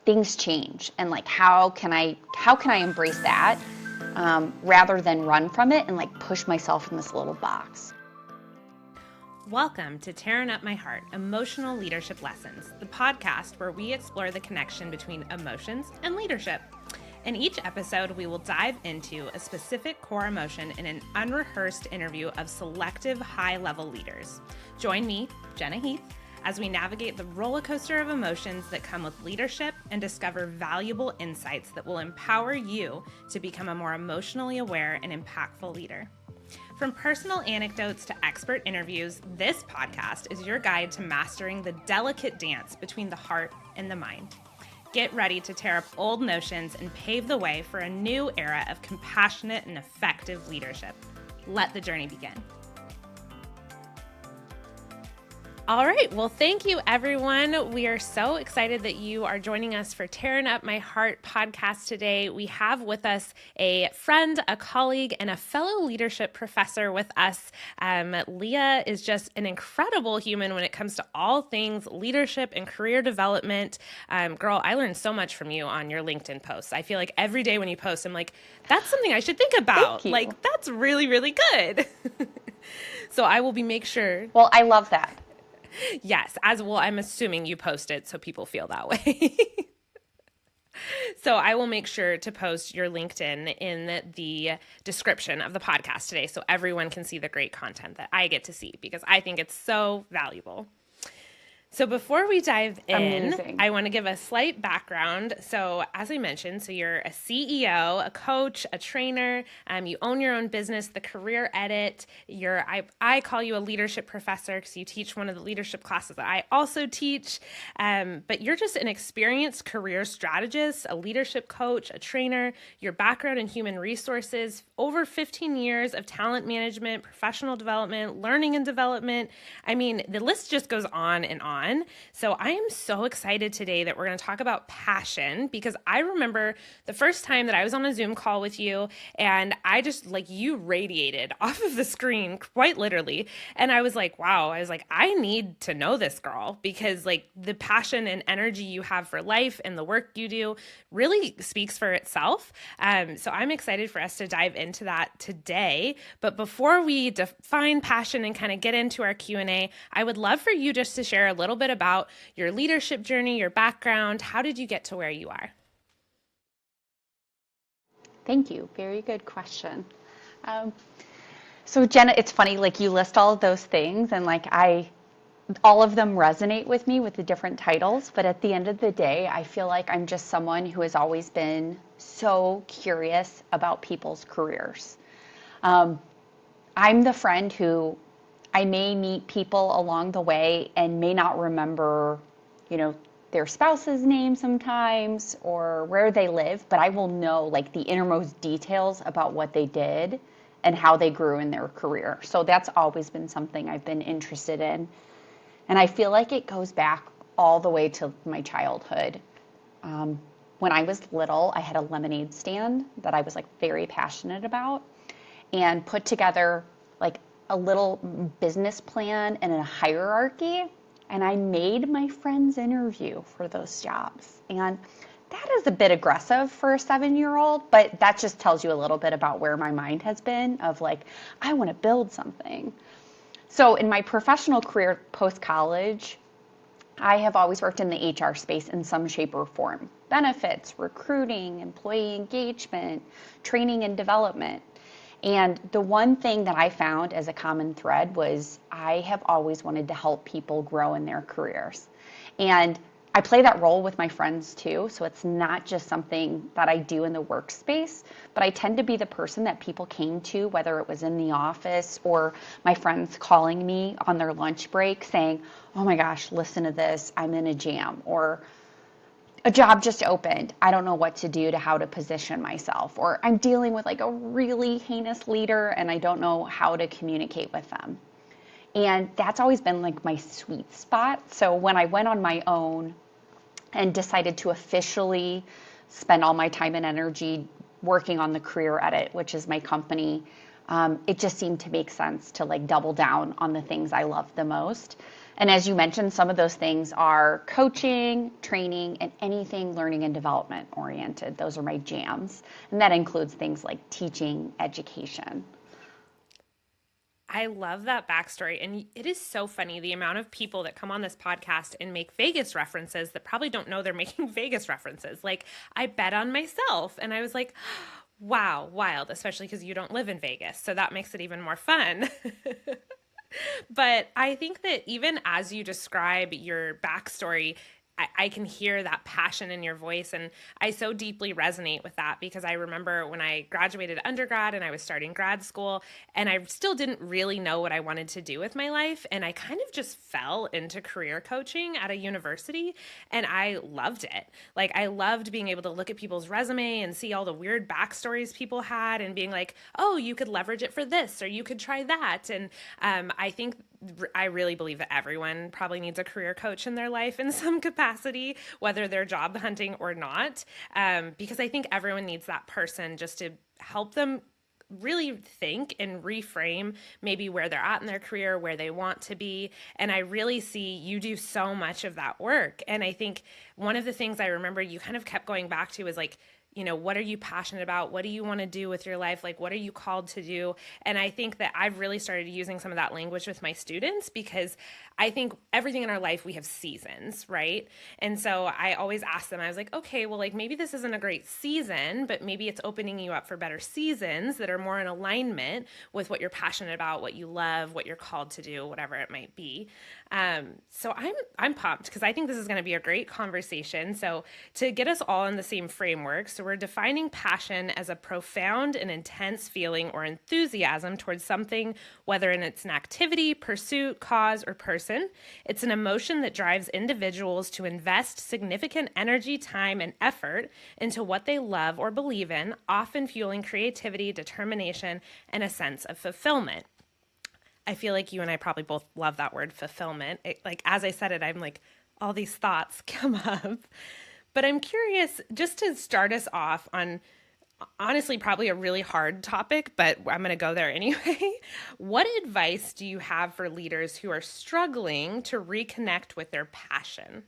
things change, and like how can I embrace that rather than run from it and like push myself in this little box. Welcome to Tearing Up My Heart, Emotional Leadership Lessons, the podcast where we explore the connection between emotions and leadership. In each episode, we will dive into a specific core emotion in an unrehearsed interview of selective high-level leaders. Join me, Jenna Heath, as we navigate the roller coaster of emotions that come with leadership and discover valuable insights that will empower you to become a more emotionally aware and impactful leader. From personal anecdotes to expert interviews, this podcast is your guide to mastering the delicate dance between the heart and the mind. Get ready to tear up old notions and pave the way for a new era of compassionate and effective leadership. Let the journey begin. All right. Well, thank you, everyone. We are so excited that you are joining us for Tearing Up My Heart podcast today. We have with us a friend, a colleague, and a fellow leadership professor with us. Leah is just an incredible human when it comes to all things leadership and career development. Girl, I learned so much from you on your LinkedIn posts. I feel like every day when you post, I'm like, that's something I should think about. Thank you. Like, that's really, really good. So I will make sure. Well, I love that. Yes, as well, I'm assuming you post it so people feel that way. So I will make sure to post your LinkedIn in the description of the podcast today so everyone can see the great content that I get to see because I think it's so valuable. So before we dive in, Amazing. I want to give a slight background. So as I mentioned, so you're a CEO, a coach, a trainer, you own your own business, The Career Edit. I call you a leadership professor because you teach one of the leadership classes that I also teach. But you're just an experienced career strategist, a leadership coach, a trainer, your background in human resources, over 15 years of talent management, professional development, learning and development. I mean, the list just goes on and on. So I am so excited today that we're going to talk about passion because I remember the first time that I was on a Zoom call with you and I just like you radiated off of the screen quite literally. And I was like, wow, I need to know this girl because like the passion and energy you have for life and the work you do really speaks for itself. So I'm excited for us to dive into that today. But before we define passion and kind of get into our Q&A, I would love for you just to share a little bit about your leadership journey, your background. How did you get to where you are? Thank you. Very good question. So Jenna, it's funny, like you list all of those things and like all of them resonate with me with the different titles, but at the end of the day, I feel like I'm just someone who has always been so curious about people's careers. I'm the friend who I may meet people along the way and may not remember, their spouse's name sometimes or where they live, but I will know like the innermost details about what they did and how they grew in their career. So that's always been something I've been interested in. And I feel like it goes back all the way to my childhood. When I was little, I had a lemonade stand that I was like very passionate about and put together like a little business plan and a hierarchy, and I made my friends interview for those jobs. And that is a bit aggressive for a 7-year-old, but that just tells you a little bit about where my mind has been of like, I want to build something. So in my professional career post-college, I have always worked in the HR space in some shape or form. Benefits, recruiting, employee engagement, training and development. And the one thing that I found as a common thread was I have always wanted to help people grow in their careers. And I play that role with my friends too, so it's not just something that I do in the workspace, but I tend to be the person that people came to, whether it was in the office or my friends calling me on their lunch break saying, oh my gosh, listen to this, I'm in a jam, or a job just opened, I don't know what to do to how to position myself, or I'm dealing with like a really heinous leader and I don't know how to communicate with them. And that's always been like my sweet spot. So when I went on my own and decided to officially spend all my time and energy working on the Career Edit, which is my company, it just seemed to make sense to like double down on the things I love the most. And as you mentioned, some of those things are coaching, training, and anything learning and development oriented. Those are my jams. And that includes things like teaching, education. I love that backstory. And it is so funny the amount of people that come on this podcast and make Vegas references that probably don't know they're making Vegas references. Like, I bet on myself. And I was like, wow, wild, especially because you don't live in Vegas. So that makes it even more fun. But I think that even as you describe your backstory, I can hear that passion in your voice. And I so deeply resonate with that because I remember when I graduated undergrad and I was starting grad school, and I still didn't really know what I wanted to do with my life. And I kind of just fell into career coaching at a university, and I loved it. Like, I loved being able to look at people's resume and see all the weird backstories people had and being like, oh, you could leverage it for this or you could try that. And I think I really believe that everyone probably needs a career coach in their life in some capacity, whether they're job hunting or not, because I think everyone needs that person just to help them really think and reframe maybe where they're at in their career, where they want to be. And I really see you do so much of that work. And I think one of the things I remember you kind of kept going back to is like, what are you passionate about? What do you want to do with your life? Like, what are you called to do? And I think that I've really started using some of that language with my students because I think everything in our life, we have seasons, right? And so I always ask them, I was like, okay, well, like maybe this isn't a great season, but maybe it's opening you up for better seasons that are more in alignment with what you're passionate about, what you love, what you're called to do, whatever it might be. So I'm pumped because I think this is going to be a great conversation. So to get us all in the same framework, so we're defining passion as a profound and intense feeling or enthusiasm towards something, whether it's an activity, pursuit, cause, or person. It's an emotion that drives individuals to invest significant energy, time, and effort into what they love or believe in, often fueling creativity, determination, and a sense of fulfillment. I feel like you and I probably both love that word fulfillment. Like, as I said it, I'm like, all these thoughts come up. But I'm curious, just to start us off on honestly probably a really hard topic, but I'm going to go there anyway. What advice do you have for leaders who are struggling to reconnect with their passion?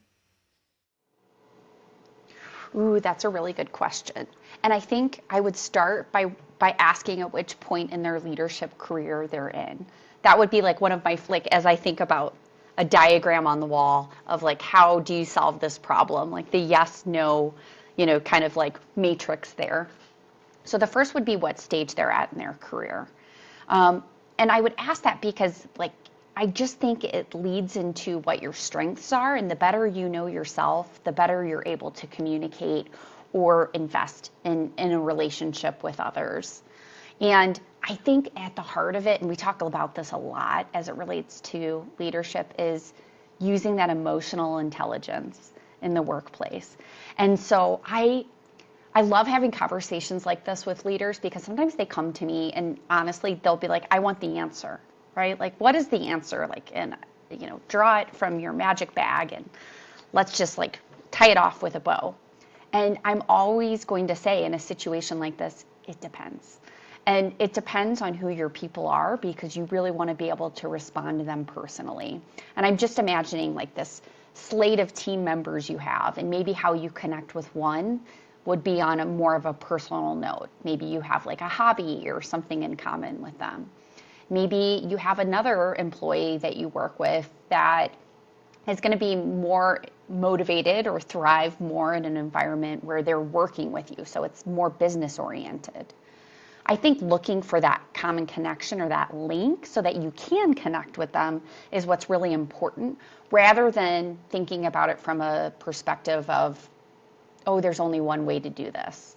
Ooh, that's a really good question. And I think I would start by asking at which point in their leadership career they're in. That would be like one of my, like, as I think about a diagram on the wall of like, how do you solve this problem? Like the yes, no, kind of like matrix there. So the first would be what stage they're at in their career. And I would ask that because, like, I just think it leads into what your strengths are. And the better you know yourself, the better you're able to communicate or invest in a relationship with others. And I think at the heart of it, and we talk about this a lot as it relates to leadership, is using that emotional intelligence in the workplace. And so I love having conversations like this with leaders because sometimes they come to me and honestly, they'll be like, I want the answer, right? Like, what is the answer? Like, and, draw it from your magic bag and let's just like tie it off with a bow. And I'm always going to say in a situation like this, it depends. And it depends on who your people are because you really want to be able to respond to them personally. And I'm just imagining like this slate of team members you have and maybe how you connect with one would be on a more of a personal note. Maybe you have like a hobby or something in common with them. Maybe you have another employee that you work with that is going to be more motivated or thrive more in an environment where they're working with you. So it's more business oriented. I think looking for that common connection or that link so that you can connect with them is what's really important, rather than thinking about it from a perspective of, oh, there's only one way to do this.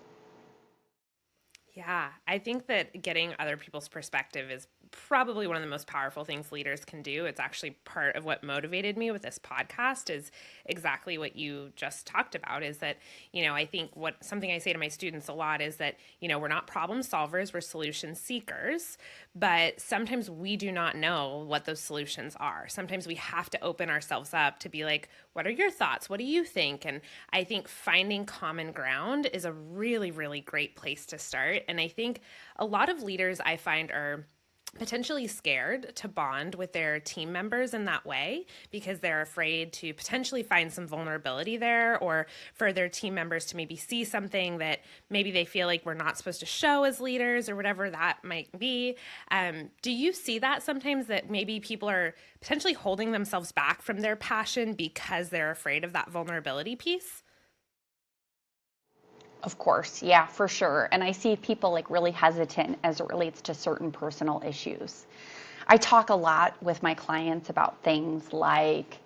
Yeah, I think that getting other people's perspective is probably one of the most powerful things leaders can do. It's actually part of what motivated me with this podcast is exactly what you just talked about is that, I think something I say to my students a lot is that, we're not problem solvers, we're solution seekers, but sometimes we do not know what those solutions are. Sometimes we have to open ourselves up to be like, what are your thoughts? What do you think? And I think finding common ground is a really, really great place to start. And I think a lot of leaders I find are potentially scared to bond with their team members in that way because they're afraid to potentially find some vulnerability there, or for their team members to maybe see something that maybe they feel like we're not supposed to show as leaders or whatever that might be. Do you see that sometimes, that maybe people are potentially holding themselves back from their passion because they're afraid of that vulnerability piece? Of course, yeah, for sure. And I see people like really hesitant as it relates to certain personal issues. I talk a lot with my clients about things like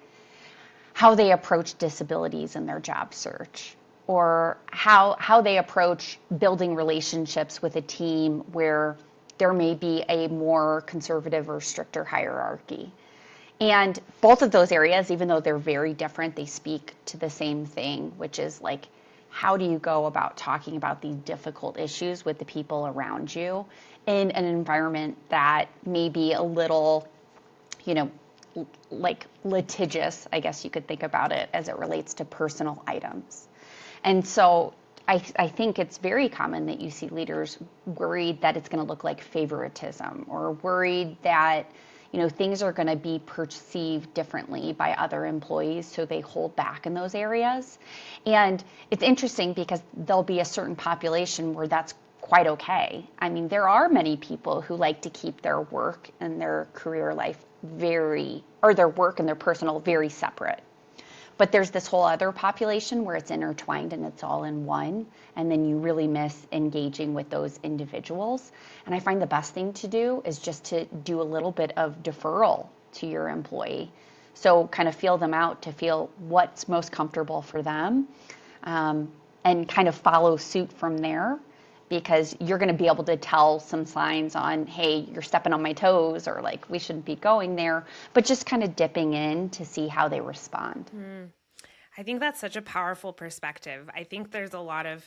how they approach disabilities in their job search, or how they approach building relationships with a team where there may be a more conservative or stricter hierarchy. And both of those areas, even though they're very different, they speak to the same thing, which is like, how do you go about talking about these difficult issues with the people around you in an environment that may be a little, you know, like litigious, I guess you could think about it, as it relates to personal items. And so I think it's very common that you see leaders worried that it's going to look like favoritism, or worried that, you know, things are going to be perceived differently by other employees, so they hold back in those areas. And it's interesting because there'll be a certain population where that's quite okay. I mean, there are many people who like to keep their work and their career life or their work and their personal very separate. But there's this whole other population where it's intertwined and it's all in one, and then you really miss engaging with those individuals. And I find the best thing to do is just to do a little bit of deferral to your employee. So kind of feel them out to feel what's most comfortable for them, and kind of follow suit from there, because you're going to be able to tell some signs on, hey, you're stepping on my toes, or like, we shouldn't be going there, but just kind of dipping in to see how they respond. I think that's such a powerful perspective. I think there's a lot of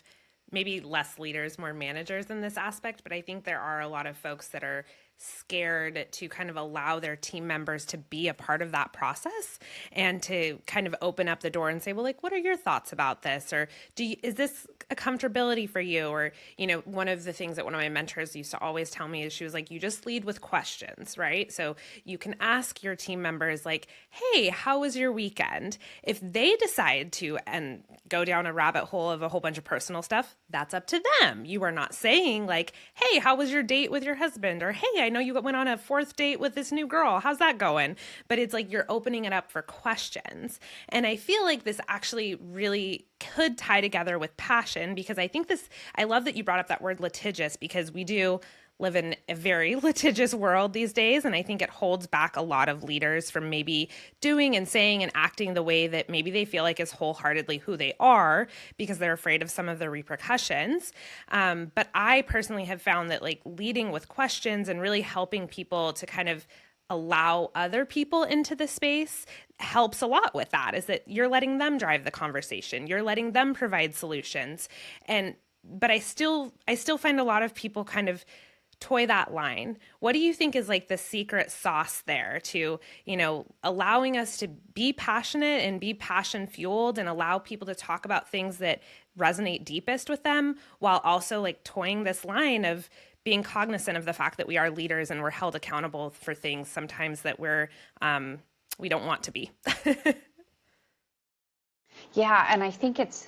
maybe less leaders, more managers in this aspect, but I think there are a lot of folks that are scared to kind of allow their team members to be a part of that process, and to kind of open up the door and say, well, like, what are your thoughts about this? Or is this a comfortability for you? Or, you know, one of the things that one of my mentors used to always tell me is, she was like, you just lead with questions, right? So you can ask your team members like, hey, how was your weekend? If they decide to and go down a rabbit hole of a whole bunch of personal stuff, that's up to them. You are not saying like, hey, how was your date with your husband? Or, hey, I know you went on a fourth date with this new girl. How's that going? But it's like you're opening it up for questions. And I feel like this actually really could tie together with passion, because I love that you brought up that word litigious, because we do live in a very litigious world these days. And I think it holds back a lot of leaders from maybe doing and saying and acting the way that maybe they feel like is wholeheartedly who they are, because they're afraid of some of the repercussions. But I personally have found that like leading with questions and really helping people to kind of allow other people into the space helps a lot with that, is that you're letting them drive the conversation. You're letting them provide solutions. But I still find a lot of people kind of toy that line. What do you think is like the secret sauce there to, you know, allowing us to be passionate and be passion fueled and allow people to talk about things that resonate deepest with them, while also like toying this line of being cognizant of the fact that we are leaders and we're held accountable for things sometimes that we don't want to be. Yeah, and I think it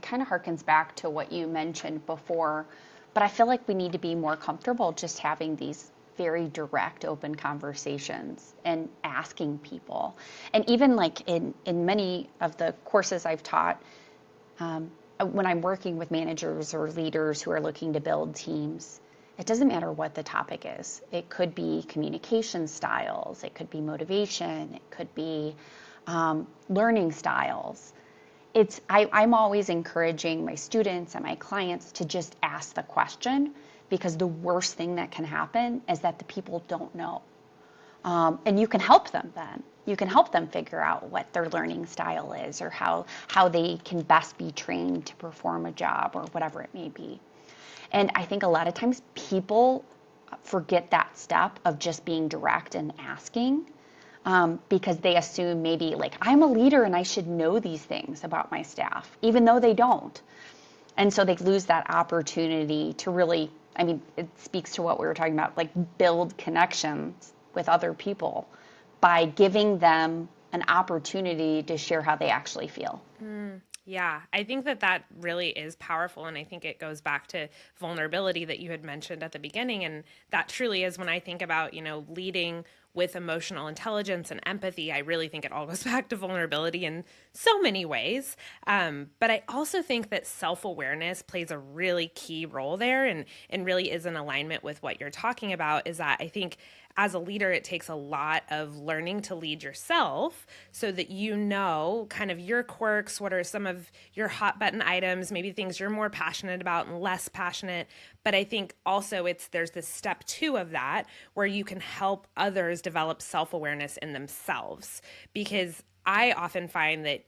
kind of harkens back to what you mentioned before, but I feel like we need to be more comfortable just having these very direct, open conversations and asking people. And even like in many of the courses I've taught, when I'm working with managers or leaders who are looking to build teams, it doesn't matter what the topic is. It could be communication styles, it could be motivation, it could be learning styles. I'm always encouraging my students and my clients to just ask the question, because the worst thing that can happen is that the people don't know. And you can help them then. You can help them figure out what their learning style is, or how they can best be trained to perform a job, or whatever it may be. And I think a lot of times people forget that step of just being direct and asking, because they assume maybe like, I'm a leader and I should know these things about my staff, even though they don't. And so they lose that opportunity to really I mean, it speaks to what we were talking about, like build connections with other people by giving them an opportunity to share how they actually feel. Yeah, I think that that really is powerful. And I think it goes back to vulnerability that you had mentioned at the beginning. And that truly is when I think about, leading with emotional intelligence and empathy, I really think it all goes back to vulnerability in so many ways. But I also think that self awareness plays a really key role there and really is in alignment with what you're talking about. Is that I think as a leader, it takes a lot of learning to lead yourself so that you know kind of your quirks, what are some of your hot button items, maybe things you're more passionate about and less passionate. But I think also there's this step two of that where you can help others develop self-awareness in themselves. Because I often find that,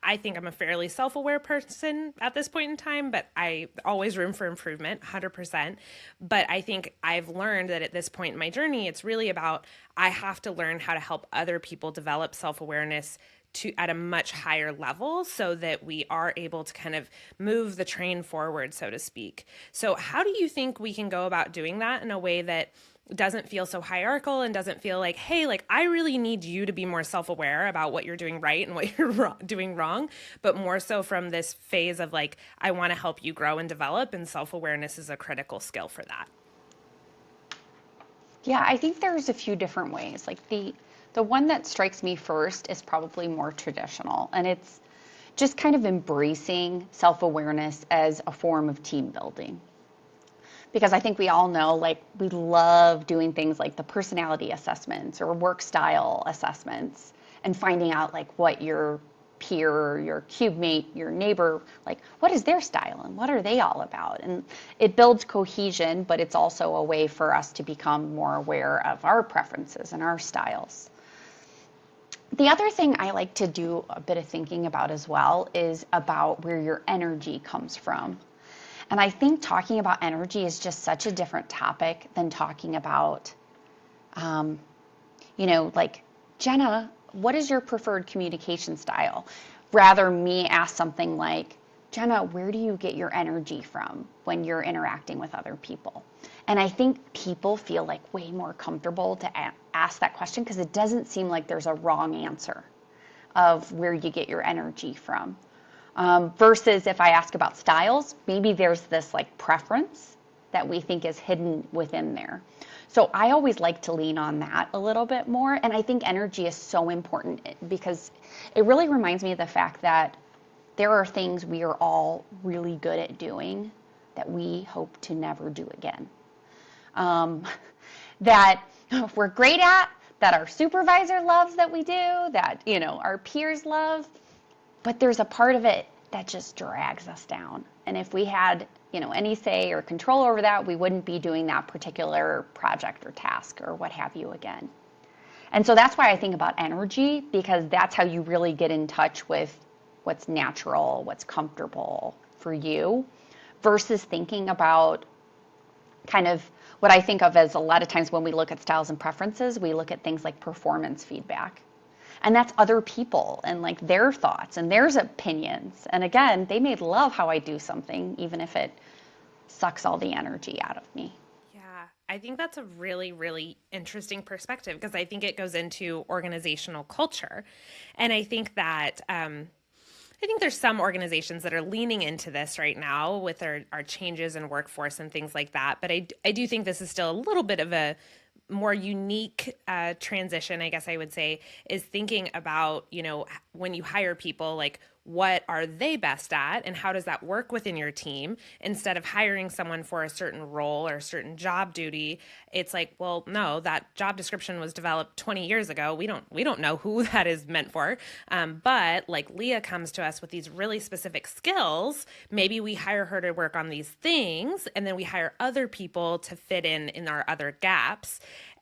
I think I'm a fairly self aware person at this point in time, but I always room for improvement, 100%. But I think I've learned that at this point in my journey, it's really about I have to learn how to help other people develop self awareness to at a much higher level so that we are able to kind of move the train forward, so to speak. So how do you think we can go about doing that in a way that doesn't feel so hierarchical and doesn't feel like, hey, like I really need you to be more self-aware about what you're doing right and what you're doing wrong, but more so from this phase of like, I want to help you grow and develop, and self-awareness is a critical skill for that. Yeah, I think there's a few different ways. Like the one that strikes me first is probably more traditional, and it's just kind of embracing self-awareness as a form of team building. Because I think we all know, like, we love doing things like the personality assessments or work style assessments and finding out, like, what your peer, your cube mate, your neighbor, like, what is their style and what are they all about? And it builds cohesion, but it's also a way for us to become more aware of our preferences and our styles. The other thing I like to do a bit of thinking about as well is about where your energy comes from. And I think talking about energy is just such a different topic than talking about, like, Jenna, what is your preferred communication style? Rather, me ask something like, Jenna, where do you get your energy from when you're interacting with other people? And I think people feel like way more comfortable to ask that question because it doesn't seem like there's a wrong answer of where you get your energy from. Versus if I ask about styles, maybe there's this like preference that we think is hidden within there. So I always like to lean on that a little bit more. And I think energy is so important because it really reminds me of the fact that there are things we are all really good at doing that we hope to never do again. That we're great at, that our supervisor loves that we do, that, our peers love. But there's a part of it that just drags us down. And if we had, any say or control over that, we wouldn't be doing that particular project or task or what have you again. And so that's why I think about energy, because that's how you really get in touch with what's natural, what's comfortable for you, versus thinking about kind of what I think of as a lot of times when we look at styles and preferences, we look at things like performance feedback. And that's other people and like their thoughts and their opinions. And again, they may love how I do something, even if it sucks all the energy out of me. Yeah, I think that's a really, really interesting perspective because I think it goes into organizational culture. And I think that I think there's some organizations that are leaning into this right now with our changes in workforce and things like that. But I do think this is still a little bit of a more unique transition, I guess I would say, is thinking about, when you hire people, like what are they best at and how does that work within your team instead of hiring someone for a certain role or a certain job duty. It's like, well, no, that job description was developed 20 years ago. We don't know who that is meant for. But like Leah comes to us with these really specific skills, maybe we hire her to work on these things and then we hire other people to fit in our other gaps.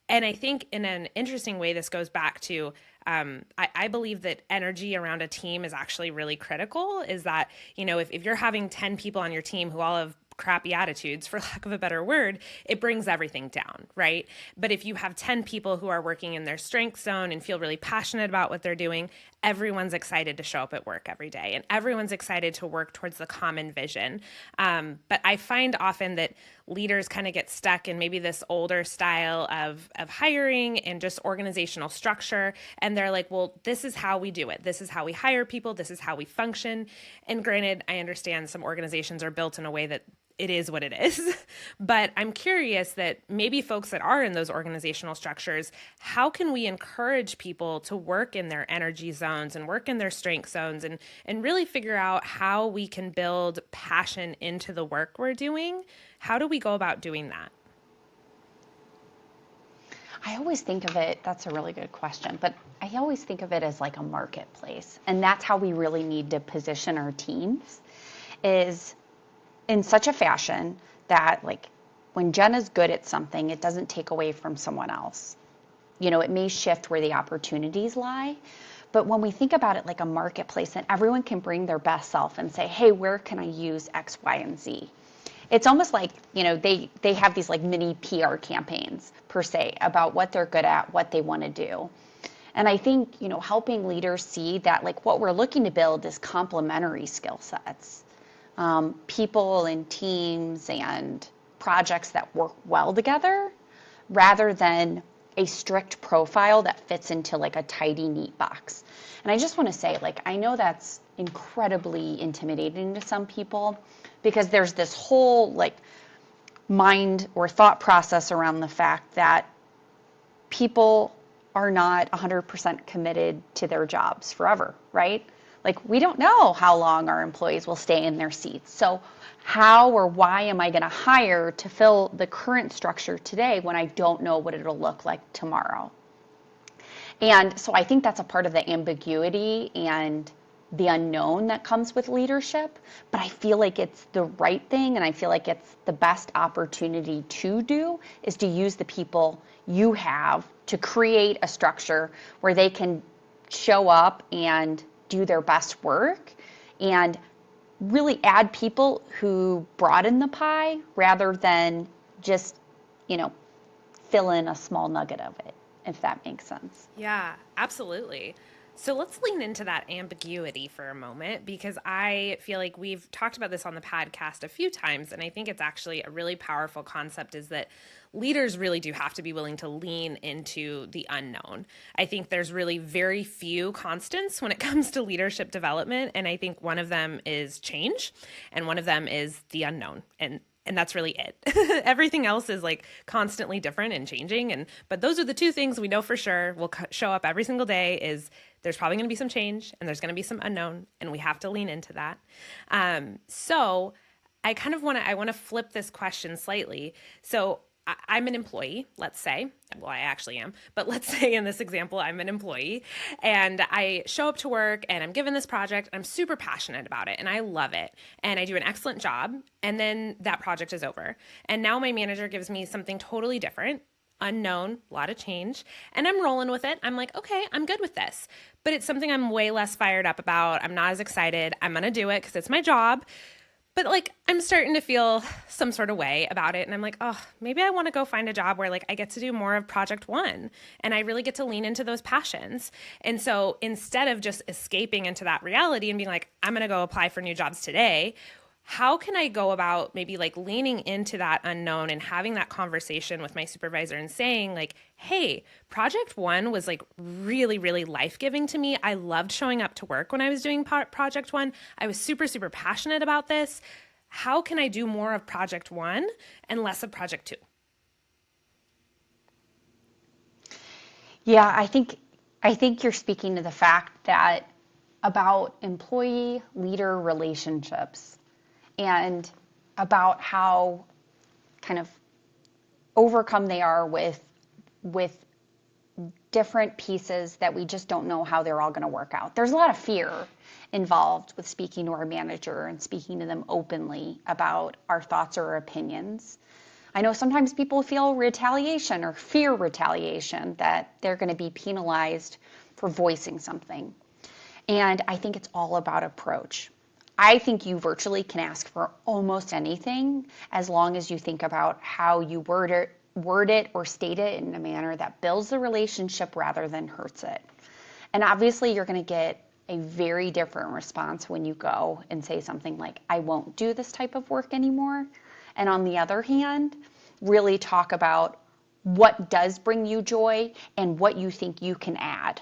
And I think in an interesting way, this goes back to I believe that energy around a team is actually really critical. Is that, if you're having 10 people on your team who all have crappy attitudes, for lack of a better word, it brings everything down, right? But if you have 10 people who are working in their strength zone and feel really passionate about what they're doing, everyone's excited to show up at work every day and everyone's excited to work towards the common vision. But I find often that leaders kind of get stuck in maybe this older style of hiring and just organizational structure. And they're like, well, this is how we do it. This is how we hire people. This is how we function. And granted, I understand some organizations are built in a way that it is what it is. But I'm curious that maybe folks that are in those organizational structures, how can we encourage people to work in their energy zones and work in their strength zones and really figure out how we can build passion into the work we're doing? How do we go about doing that? I always think of it, that's a really good question, but I always think of it as like a marketplace. And that's how we really need to position our teams, is in such a fashion that, like, when Jenna's good at something, it doesn't take away from someone else. It may shift where the opportunities lie, but when we think about it like a marketplace, and everyone can bring their best self and say, hey, where can I use X, Y, and Z? It's almost like, they have these like mini PR campaigns per se about what they're good at, what they want to do. And I think, helping leaders see that like what we're looking to build is complementary skill sets. People and teams and projects that work well together, rather than a strict profile that fits into like a tidy, neat box. And I just want to say, like, I know that's incredibly intimidating to some people, because there's this whole like mind or thought process around the fact that people are not 100% committed to their jobs forever, right? Like, we don't know how long our employees will stay in their seats. So how or why am I going to hire to fill the current structure today when I don't know what it'll look like tomorrow? And so I think that's a part of the ambiguity and the unknown that comes with leadership. But I feel like it's the right thing, and I feel like it's the best opportunity to do, is to use the people you have to create a structure where they can show up and do their best work, and really add people who broaden the pie rather than just, fill in a small nugget of it, if that makes sense. Yeah, absolutely. So let's lean into that ambiguity for a moment, because I feel like we've talked about this on the podcast a few times, and I think it's actually a really powerful concept, is that leaders really do have to be willing to lean into the unknown. I think there's really very few constants when it comes to leadership development, and I think one of them is change, and one of them is the unknown. And that's really it. Everything else is like constantly different and changing. But those are the two things we know for sure will show up every single day. Is there's probably going to be some change, and there's going to be some unknown, and we have to lean into that. So I kind of want to flip this question slightly. So I'm an employee, let's say. Well, I actually am, but let's say in this example, I'm an employee, and I show up to work and I'm given this project. I'm super passionate about it and I love it, and I do an excellent job. And then that project is over. And now my manager gives me something totally different, unknown, a lot of change, and I'm rolling with it. I'm like, okay, I'm good with this, but it's something I'm way less fired up about. I'm not as excited. I'm going to do it because it's my job. But like, I'm starting to feel some sort of way about it. And I'm like, oh, maybe I want to go find a job where like I get to do more of project one, and I really get to lean into those passions. And so instead of just escaping into that reality and being like, I'm going to go apply for new jobs today, how can I go about maybe like leaning into that unknown and having that conversation with my supervisor and saying like, hey, project one was like really, really life-giving to me. I loved showing up to work when I was doing project one. I was super, super passionate about this. How can I do more of project one and less of project two? Yeah, I think you're speaking to the fact that about employee leader relationships, and about how kind of overcome they are with different pieces that we just don't know how they're all going to work out. There's a lot of fear involved with speaking to our manager and speaking to them openly about our thoughts or opinions. I know sometimes people feel retaliation or fear retaliation, that they're going to be penalized for voicing something. And I think it's all about approach. I think you virtually can ask for almost anything as long as you think about how you word it or state it in a manner that builds the relationship rather than hurts it. And obviously you're going to get a very different response when you go and say something like, I won't do this type of work anymore. And on the other hand, really talk about what does bring you joy and what you think you can add,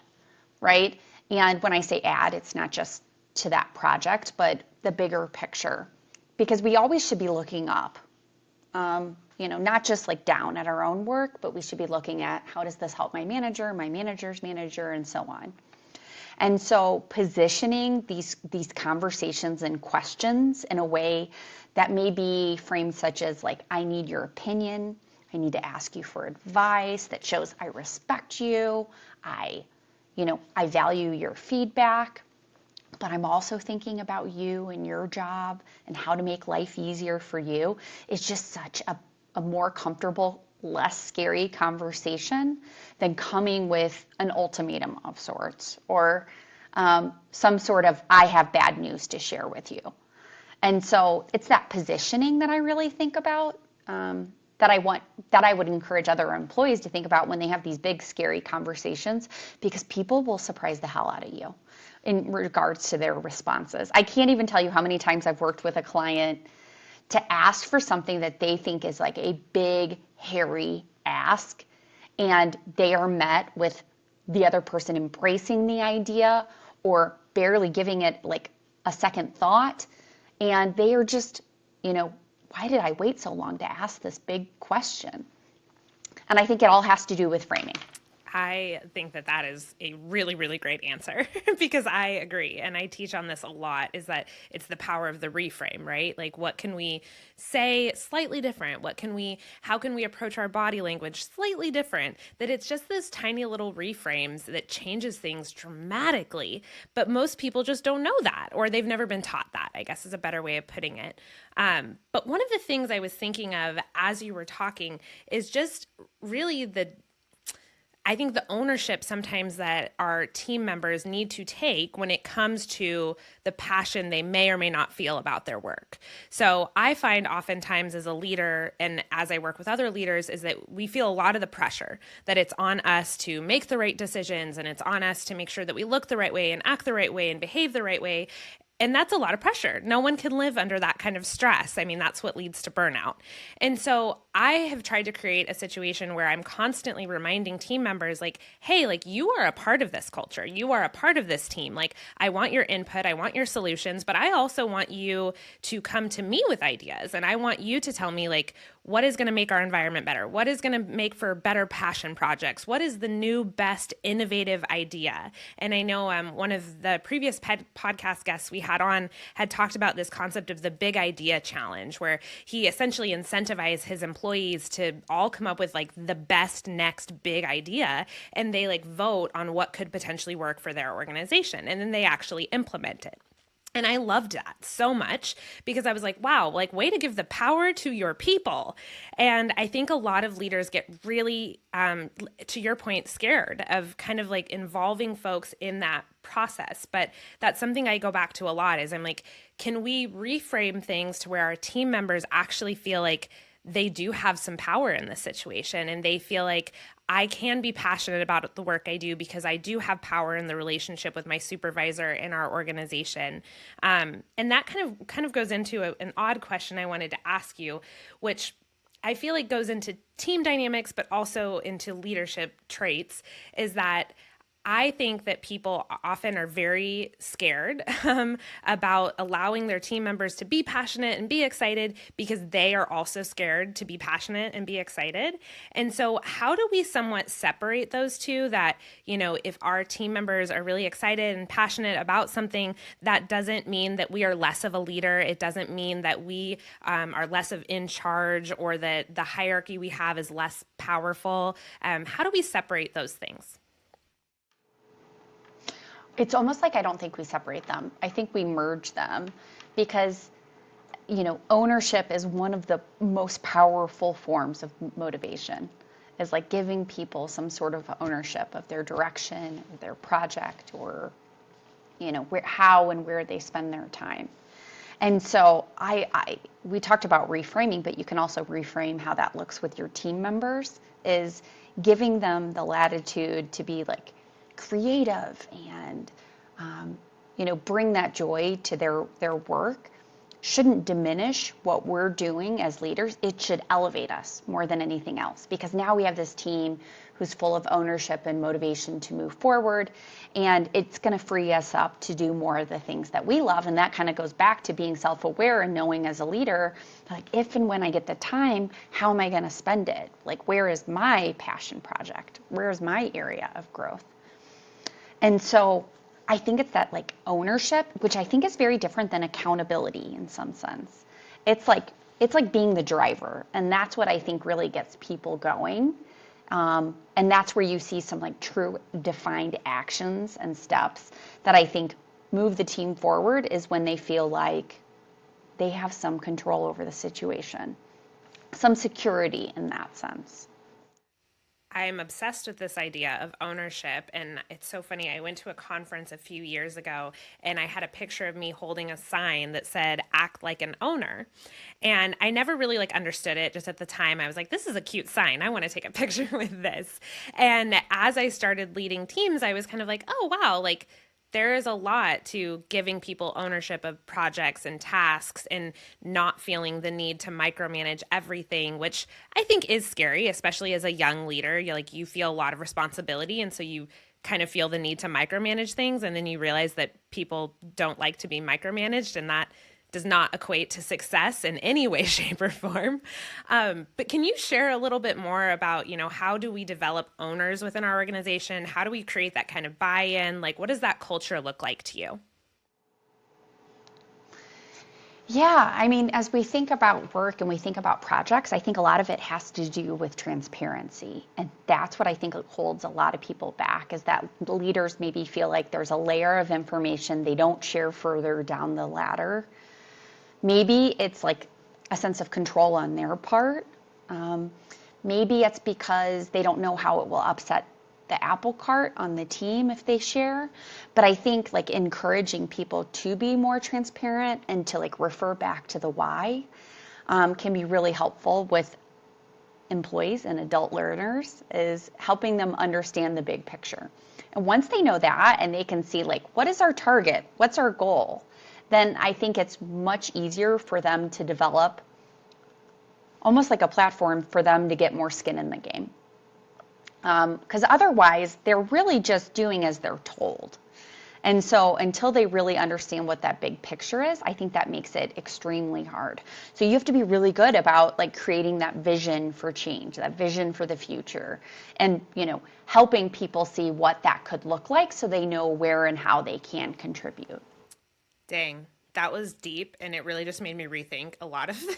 right? And when I say add, it's not just to that project, but the bigger picture, because we always should be looking up, not just like down at our own work, but we should be looking at how does this help my manager, my manager's manager, and so on. And so positioning these conversations and questions in a way that may be framed such as like, I need your opinion, I need to ask you for advice that shows I respect you, I value your feedback, but I'm also thinking about you and your job and how to make life easier for you. It's just such a more comfortable, less scary conversation than coming with an ultimatum of sorts or some sort of, I have bad news to share with you. And so it's that positioning that I really think about, that I would encourage other employees to think about when they have these big, scary conversations, because people will surprise the hell out of you in regards to their responses. I can't even tell you how many times I've worked with a client to ask for something that they think is like a big, hairy ask, and they are met with the other person embracing the idea or barely giving it like a second thought, and they are just, why did I wait so long to ask this big question? And I think it all has to do with framing. I think that is a really, really great answer because I agree. And I teach on this a lot, is that it's the power of the reframe, right? Like, what can we say slightly different? How can we approach our body language slightly different? That it's just this tiny little reframes that changes things dramatically. But most people just don't know that, or they've never been taught that, I guess is a better way of putting it. But one of the things I was thinking of as you were talking is just really I think the ownership sometimes that our team members need to take when it comes to the passion they may or may not feel about their work. So I find oftentimes as a leader, and as I work with other leaders, is that we feel a lot of the pressure that it's on us to make the right decisions, and it's on us to make sure that we look the right way and act the right way and behave the right way. And that's a lot of pressure. No one can live under that kind of stress. I mean, that's what leads to burnout. And so I have tried to create a situation where I'm constantly reminding team members like, hey, like, you are a part of this culture. You are a part of this team. Like, I want your input. I want your solutions, but I also want you to come to me with ideas. And I want you to tell me, like, what is going to make our environment better? What is going to make for better passion projects? What is the new best innovative idea? And I know one of the previous podcast guests we had on had talked about this concept of the big idea challenge, where he essentially incentivized his employees to all come up with like the best next big idea, and they like vote on what could potentially work for their organization, and then they actually implement it. And I loved that so much because I was like, wow, like, way to give the power to your people. And I think a lot of leaders get really, to your point, scared of kind of like involving folks in that process. But that's something I go back to a lot, is I'm like, can we reframe things to where our team members actually feel like they do have some power in this situation, and they feel like I can be passionate about the work I do because I do have power in the relationship with my supervisor in our organization. And that kind of goes into an odd question I wanted to ask you, which I feel like goes into team dynamics, but also into leadership traits, is that I think that people often are very scared about allowing their team members to be passionate and be excited because they are also scared to be passionate and be excited. And so how do we somewhat separate those two, that, if our team members are really excited and passionate about something, that doesn't mean that we are less of a leader. It doesn't mean that we are less of in charge, or that the hierarchy we have is less powerful. How do we separate those things? It's almost like I don't think we separate them. I think we merge them, because, ownership is one of the most powerful forms of motivation, is like giving people some sort of ownership of their direction, or their project, or, how and where they spend their time. And so we talked about reframing, but you can also reframe how that looks with your team members, is giving them the latitude to be like creative and, bring that joy to their work, shouldn't diminish what we're doing as leaders. It should elevate us more than anything else, because now we have this team who's full of ownership and motivation to move forward, and it's going to free us up to do more of the things that we love. And that kind of goes back to being self-aware and knowing as a leader, like, if and when I get the time, how am I going to spend it? Like, where is my passion project? Where is my area of growth? And so I think it's that like ownership, which I think is very different than accountability in some sense. It's like being the driver, and that's what I think really gets people going. And that's where you see some like true defined actions and steps that I think move the team forward, is when they feel like they have some control over the situation, some security in that sense. I'm obsessed with this idea of ownership. And it's so funny. I went to a conference a few years ago and I had a picture of me holding a sign that said, act like an owner. And I never really like understood it. Just at the time, I was like, this is a cute sign. I want to take a picture with this. And as I started leading teams, I was kind of like, oh, wow, like, there is a lot to giving people ownership of projects and tasks and not feeling the need to micromanage everything, which I think is scary, especially as a young leader. You feel a lot of responsibility, and so you kind of feel the need to micromanage things, and then you realize that people don't like to be micromanaged, and that does not equate to success in any way, shape, or form. But can you share a little bit more about, how do we develop owners within our organization? How do we create that kind of buy-in? Like, what does that culture look like to you? Yeah, I mean, as we think about work and we think about projects, I think a lot of it has to do with transparency. And that's what I think holds a lot of people back, is that leaders maybe feel like there's a layer of information they don't share further down the ladder. Maybe it's like a sense of control on their part. Maybe it's because they don't know how it will upset the apple cart on the team if they share. But I think like encouraging people to be more transparent and to like refer back to the why can be really helpful with employees and adult learners, is helping them understand the big picture. And once they know that and they can see like, what is our target? What's our goal? Then I think it's much easier for them to develop almost like a platform for them to get more skin in the game. Because otherwise, they're really just doing as they're told. And so until they really understand what that big picture is, I think that makes it extremely hard. So you have to be really good about like creating that vision for change, that vision for the future, and helping people see what that could look like so they know where and how they can contribute. Dang, that was deep, and it really just made me rethink a lot of things.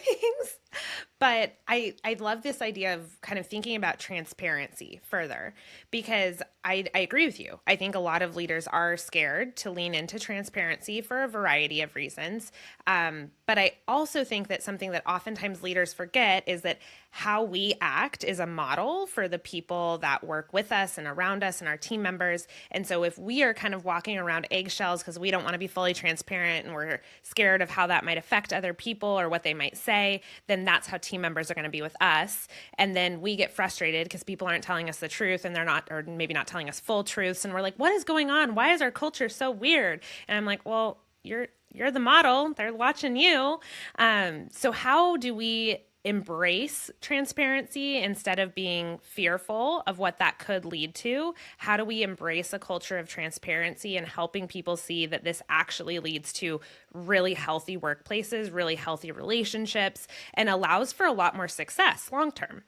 But I love this idea of kind of thinking about transparency further, because I agree with you. I think a lot of leaders are scared to lean into transparency for a variety of reasons. But I also think that something that oftentimes leaders forget is that how we act is a model for the people that work with us and around us and our team members. And so if we are kind of walking around eggshells because we don't want to be fully transparent and we're scared of how that might affect other people or what they might say, then that's how team members are going to be with us. And then we get frustrated because people aren't telling us the truth, and they're not, or maybe not telling us full truths. And we're like, what is going on? Why is our culture so weird? And I'm like, well, you're the model. They're watching you. So how do we embrace transparency instead of being fearful of what that could lead to? How do we embrace a culture of transparency and helping people see that this actually leads to really healthy workplaces, really healthy relationships, and allows for a lot more success long term?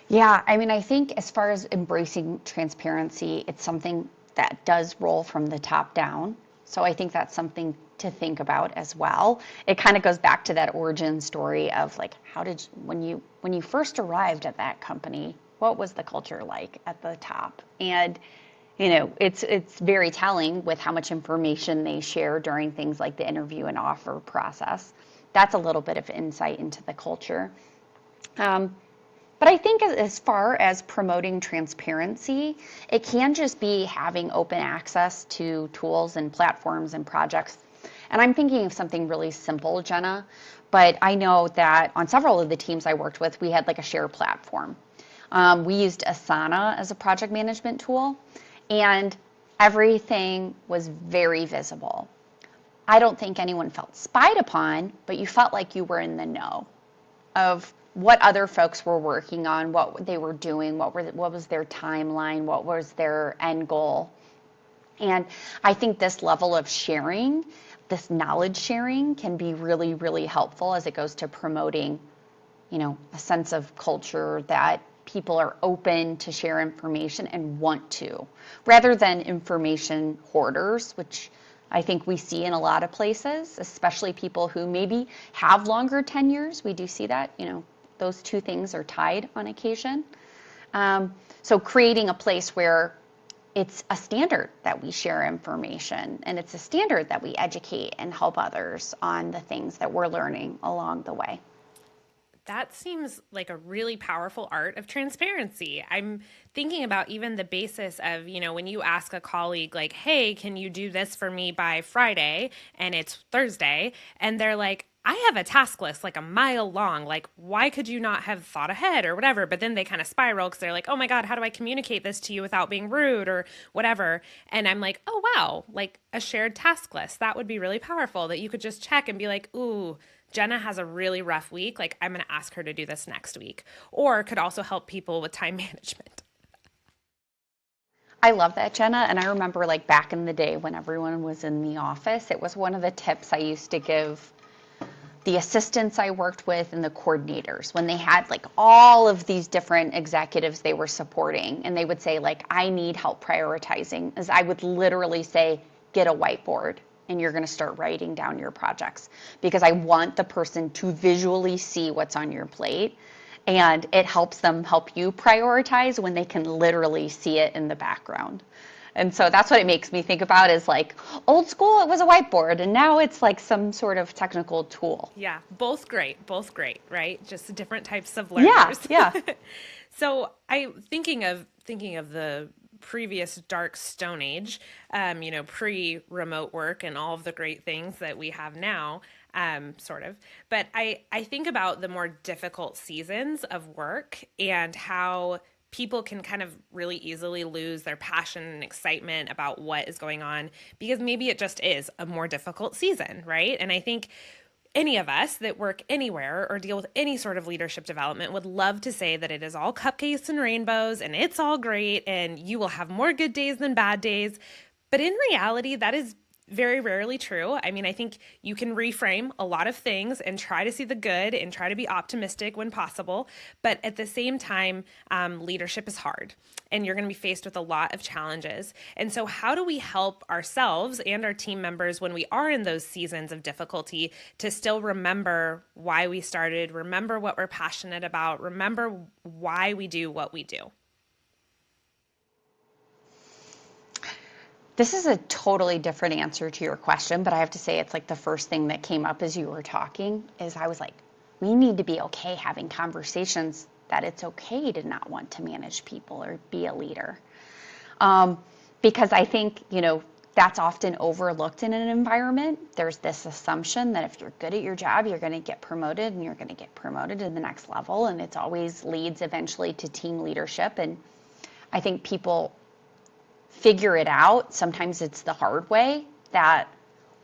Yeah, I mean, I think as far as embracing transparency, it's something that does roll from the top down. So I think that's something to think about as well. It kind of goes back to that origin story of like, when you first arrived at that company, what was the culture like at the top? And it's very telling with how much information they share during things like the interview and offer process. That's a little bit of insight into the culture. But I think as far as promoting transparency, it can just be having open access to tools and platforms and projects. And I'm thinking of something really simple, Jenna, but I know that on several of the teams I worked with, we had like a share platform. We used Asana as a project management tool, and everything was very visible. I don't think anyone felt spied upon, but you felt like you were in the know of what other folks were working on, what they were doing, what was their timeline, what was their end goal. And I think this level of sharing, this knowledge sharing, can be really, really helpful as it goes to promoting, a sense of culture that people are open to share information and want to, rather than information hoarders, which I think we see in a lot of places, especially people who maybe have longer tenures. We do see that, those two things are tied on occasion. So creating a place where it's a standard that we share information, and it's a standard that we educate and help others on the things that we're learning along the way. That seems like a really powerful art of transparency. I'm thinking about even the basis of, when you ask a colleague, like, hey, can you do this for me by Friday? And it's Thursday. And they're like, I have a task list like a mile long. Like, why could you not have thought ahead or whatever? But then they kind of spiral because they're like, oh my God, how do I communicate this to you without being rude or whatever? And I'm like, oh, wow, like a shared task list. That would be really powerful that you could just check and be like, ooh, Jenna has a really rough week. Like, I'm going to ask her to do this next week. Or could also help people with time management. I love that, Jenna. And I remember like back in the day when everyone was in the office, it was one of the tips I used to give the assistants I worked with and the coordinators when they had like all of these different executives they were supporting, and they would say like, I need help prioritizing, as I would literally say, get a whiteboard and you're going to start writing down your projects, because I want the person to visually see what's on your plate, and it helps them help you prioritize when they can literally see it in the background. And so that's what it makes me think about, is like old school, it was a whiteboard, and now it's like some sort of technical tool. Yeah, both great, right? Just different types of Yeah, learners. yeah. So I'm thinking of the previous dark stone age, pre-remote work and all of the great things that we have now, sort of. But I think about the more difficult seasons of work and how people can kind of really easily lose their passion and excitement about what is going on because maybe it just is a more difficult season, right? And I think any of us that work anywhere or deal with any sort of leadership development would love to say that it is all cupcakes and rainbows and it's all great and you will have more good days than bad days. But in reality, that is very rarely true. I mean, I think you can reframe a lot of things and try to see the good and try to be optimistic when possible. But at the same time, leadership is hard and you're going to be faced with a lot of challenges. And so how do we help ourselves and our team members when we are in those seasons of difficulty to still remember why we started, remember what we're passionate about, remember why we do what we do? This is a totally different answer to your question, but I have to say it's like the first thing that came up as you were talking is I was like, we need to be okay having conversations that it's okay to not want to manage people or be a leader. Because I think, that's often overlooked in an environment. There's this assumption that if you're good at your job, you're going to get promoted and you're going to get promoted to the next level. And it always leads eventually to team leadership. And I think people figure it out. Sometimes it's the hard way that,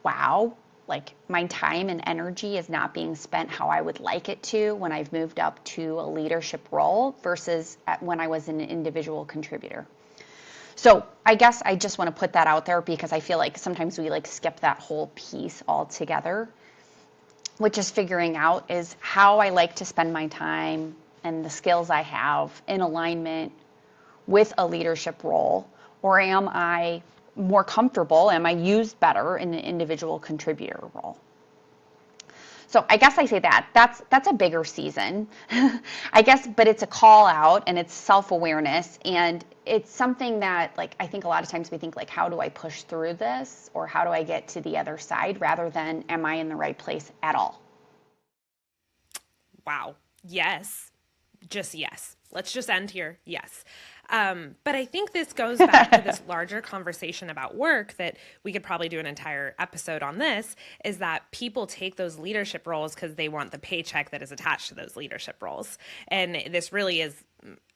wow, like my time and energy is not being spent how I would like it to when I've moved up to a leadership role versus when I was an individual contributor. So I guess I just want to put that out there because I feel like sometimes we like skip that whole piece altogether, which is figuring out is how I like to spend my time and the skills I have in alignment with a leadership role. Or am I more comfortable? Am I used better in an individual contributor role? So I guess I say that's a bigger season, I guess, but it's a call out and it's self-awareness, and it's something that like I think a lot of times we think like, how do I push through this, or how do I get to the other side, rather than am I in the right place at all? Wow. Yes. Just yes. Let's just end here. Yes. But I think this goes back to this larger conversation about work that we could probably do an entire episode on this, is that people take those leadership roles because they want the paycheck that is attached to those leadership roles. And this really is,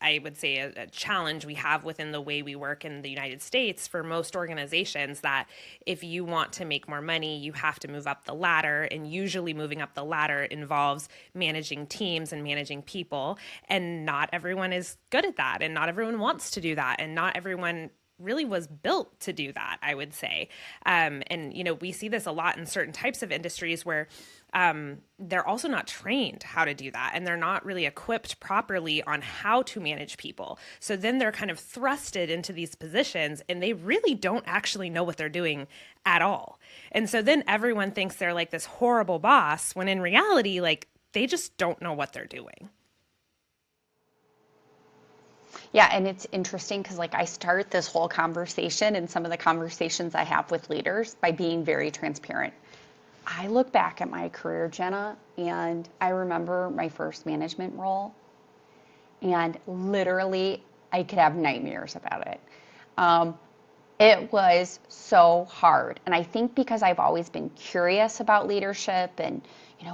I would say, a challenge we have within the way we work in the United States for most organizations, that if you want to make more money, you have to move up the ladder. And usually moving up the ladder involves managing teams and managing people. And not everyone is good at that. And not everyone wants to do that. And not everyone really was built to do that, I would say. And, we see this a lot in certain types of industries where they're also not trained how to do that. And they're not really equipped properly on how to manage people. So then they're kind of thrusted into these positions and they really don't actually know what they're doing at all. And so then everyone thinks they're like this horrible boss, when in reality, like, they just don't know what they're doing. Yeah, and it's interesting because like I start this whole conversation and some of the conversations I have with leaders by being very transparent. I look back at my career, Jenna, and I remember my first management role, and literally I could have nightmares about it. It was so hard. And I think because I've always been curious about leadership and,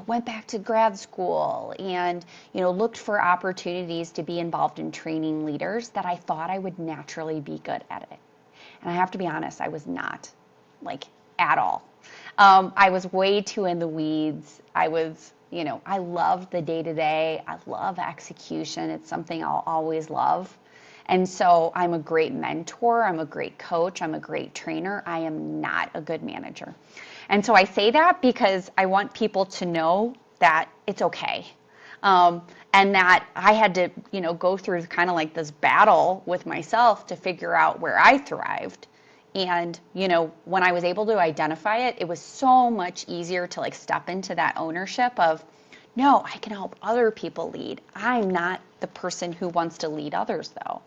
went back to grad school and, looked for opportunities to be involved in training leaders, that I thought I would naturally be good at it. And I have to be honest, I was not, like, at all. I was way too in the weeds. I was, I love the day-to-day. I love execution. It's something I'll always love. And so I'm a great mentor, I'm a great coach, I'm a great trainer. I am not a good manager. And so I say that because I want people to know that it's okay. And that I had to, go through kind of like this battle with myself to figure out where I thrived. And, when I was able to identify it, it was so much easier to like step into that ownership of, no, I can help other people lead. I'm not the person who wants to lead others, though.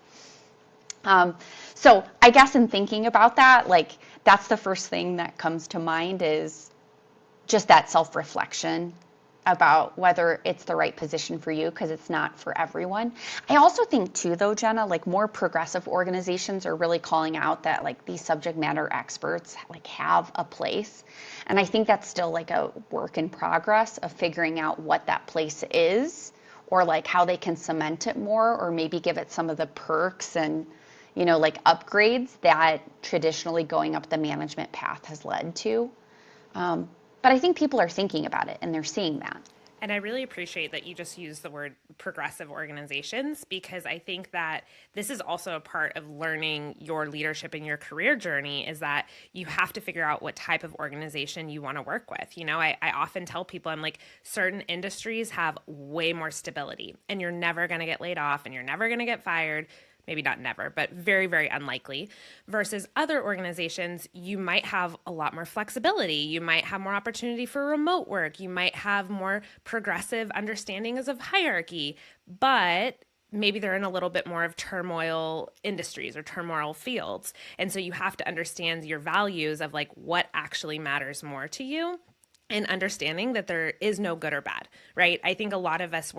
So I guess in thinking about that, like, that's the first thing that comes to mind, is just that self-reflection about whether it's the right position for you, because it's not for everyone. I also think too, though, Jenna, like more progressive organizations are really calling out that like these subject matter experts like have a place. And I think that's still like a work in progress of figuring out what that place is, or like how they can cement it more, or maybe give it some of the perks and, like upgrades that traditionally going up the management path has led to. But I think people are thinking about it and they're seeing that. And I really appreciate that you just used the word progressive organizations, because I think that this is also a part of learning your leadership and your career journey, is that you have to figure out what type of organization you want to work with. I often tell people, I'm like, certain industries have way more stability and you're never going to get laid off and you're never going to get fired. Maybe not never, but very, very unlikely. Versus other organizations, you might have a lot more flexibility. You might have more opportunity for remote work. You might have more progressive understandings of hierarchy, but maybe they're in a little bit more of turmoil industries or turmoil fields. And so you have to understand your values of like what actually matters more to you, and understanding that there is no good or bad, right? I think a lot of us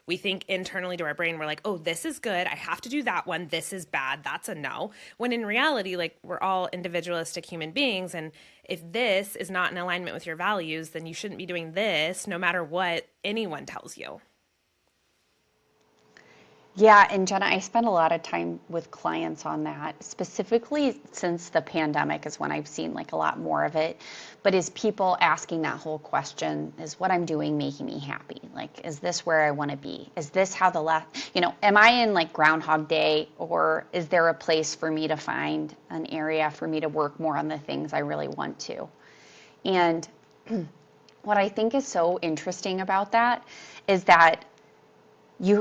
we think internally to our brain, we're like, oh, this is good, I have to do that one. This is bad, that's a no. When in reality, like, we're all individualistic human beings. And if this is not in alignment with your values, then you shouldn't be doing this no matter what anyone tells you. Yeah, and Jenna, I spend a lot of time with clients on that, specifically since the pandemic is when I've seen like a lot more of it. But is people asking that whole question, is what I'm doing making me happy? Like, is this where I want to be? Is this how am I in like Groundhog Day, or is there a place for me to find an area for me to work more on the things I really want to? And what I think is so interesting about that is that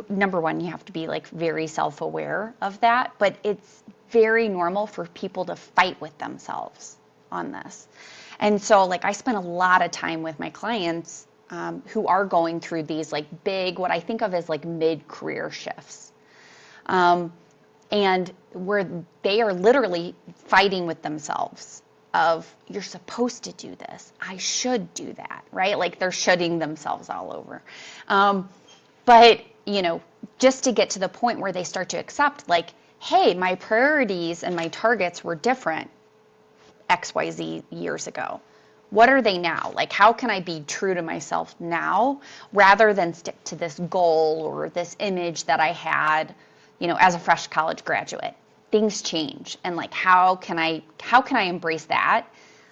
number one, you have to be like very self-aware of that, but it's very normal for people to fight with themselves on this. And so like I spend a lot of time with my clients who are going through these like big, what I think of as like mid-career shifts. And where they are literally fighting with themselves of, you're supposed to do this, I should do that, right? Like they're shoulding themselves all over. But just to get to the point where they start to accept, like, hey, my priorities and my targets were different XYZ years ago. What are they now? Like, how can I be true to myself now rather than stick to this goal or this image that I had, as a fresh college graduate? Things change, and like, how can I embrace that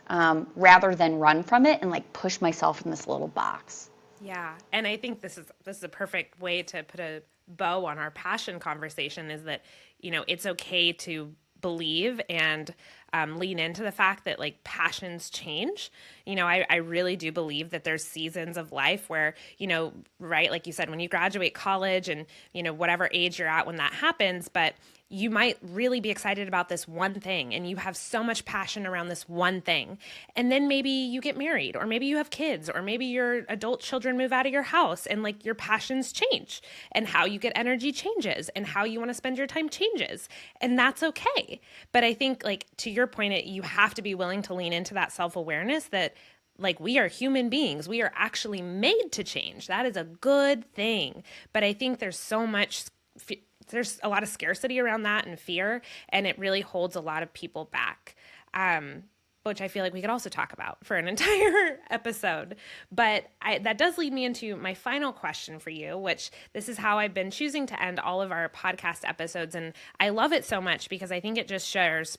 rather than run from it and like push myself in this little box? Yeah, and I think this is a perfect way to put a bow on our passion conversation is that, it's okay to believe and lean into the fact that like passions change. I really do believe that there's seasons of life where, right, like you said, when you graduate college and, whatever age you're at when that happens, but you might really be excited about this one thing and you have so much passion around this one thing. And then maybe you get married, or maybe you have kids, or maybe your adult children move out of your house and like your passions change and how you get energy changes and how you want to spend your time changes. And that's okay. But I think, like, to your point, you have to be willing to lean into that self-awareness that like we are human beings. We are actually made to change. That is a good thing. But I think there's a lot of scarcity around that and fear, and it really holds a lot of people back, which I feel like we could also talk about for an entire episode. But that does lead me into my final question for you, which this is how I've been choosing to end all of our podcast episodes. And I love it so much because I think it just shares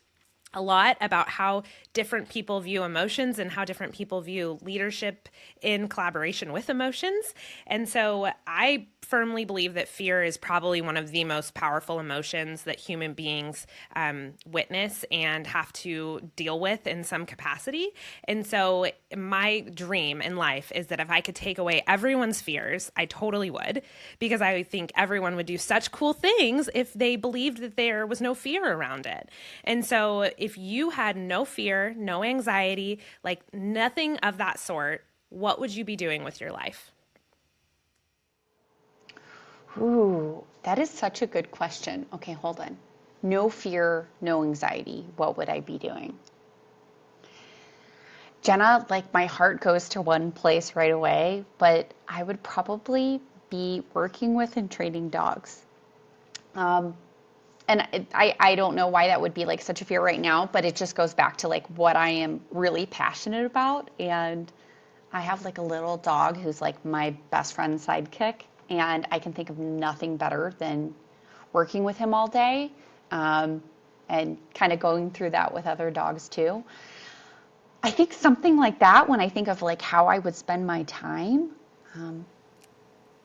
a lot about how different people view emotions and how different people view leadership in collaboration with emotions. And so I firmly believe that fear is probably one of the most powerful emotions that human beings witness and have to deal with in some capacity. And so my dream in life is that if I could take away everyone's fears, I totally would, because I think everyone would do such cool things if they believed that there was no fear around it. And so if you had no fear, no anxiety, like nothing of that sort, what would you be doing with your life? Ooh, that is such a good question. Okay, hold on. No fear, no anxiety. What would I be doing? Jenna, like my heart goes to one place right away, but I would probably be working with and training dogs. Um, and I don't know why that would be like such a fear right now, but it just goes back to like what I am really passionate about. And I have like a little dog who's like my best friend's sidekick, and I can think of nothing better than working with him all day, and kind of going through that with other dogs too. I think something like that when I think of like how I would spend my time. Um,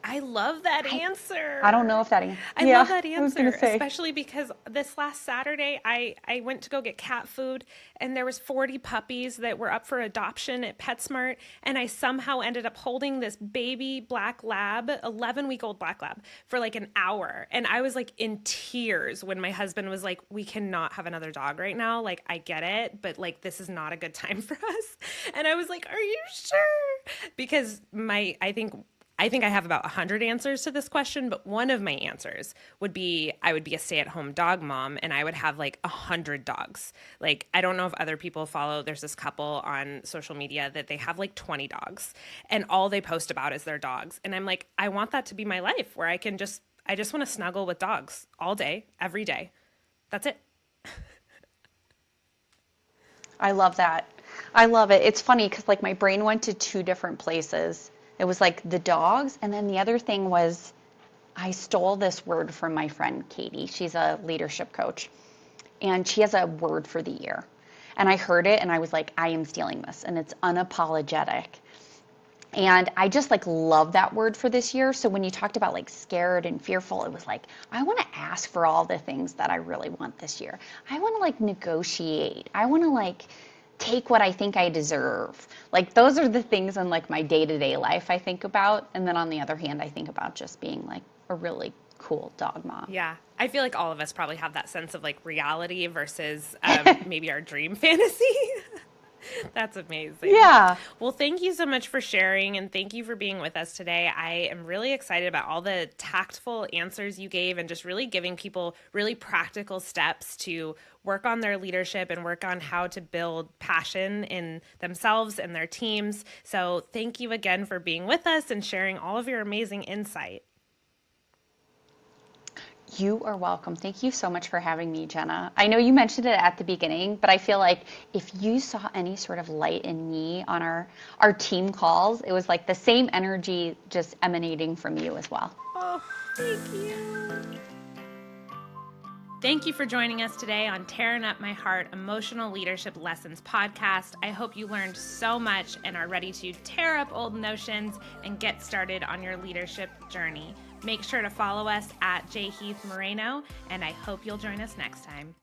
I love that I I don't answer. know if that, I love yeah, that I was gonna answer, say. especially because this last Saturday I went to go get cat food and there was 40 puppies that were up for adoption at PetSmart, and I somehow ended up holding this baby black lab, 11-week-old black lab, for like an hour. And I was like in tears when my husband was like, "We cannot have another dog right now. Like, I get it, but like this is not a good time for us." And I was like, "Are you sure?" Because I think I have about 100 answers to this question, but one of my answers would be I would be a stay-at-home dog mom and I would have like 100 dogs. Like, I don't know if other people follow, there's this couple on social media that they have like 20 dogs and all they post about is their dogs. And I'm like, I want that to be my life where I just want to snuggle with dogs all day, every day. That's it. I love that. I love it. It's funny because like my brain went to two different places. It was like the dogs, and then the other thing was I stole this word from my friend Katie. She's a leadership coach, and she has a word for the year. And I heard it, and I was like, I am stealing this, and it's unapologetic. And I just like love that word for this year. So when you talked about like scared and fearful, it was like, I want to ask for all the things that I really want this year. I want to like negotiate. I want to like take what I think I deserve. Like those are the things in like my day-to-day life I think about. And then on the other hand, I think about just being like a really cool dog mom. Yeah. I feel like all of us probably have that sense of like reality versus maybe our dream fantasy. That's amazing. Yeah. Well, thank you so much for sharing and thank you for being with us today. I am really excited about all the tactful answers you gave and just really giving people really practical steps to work on their leadership and work on how to build passion in themselves and their teams. So, thank you again for being with us and sharing all of your amazing insight. You are welcome. Thank you so much for having me, Jenna. I know you mentioned it at the beginning, but I feel like if you saw any sort of light in me on our team calls, it was like the same energy just emanating from you as well. Oh, thank you. Thank you for joining us today on Tearing Up My Heart Emotional Leadership Lessons podcast. I hope you learned so much and are ready to tear up old notions and get started on your leadership journey. Make sure to follow us at J. Heath Moreno, and I hope you'll join us next time.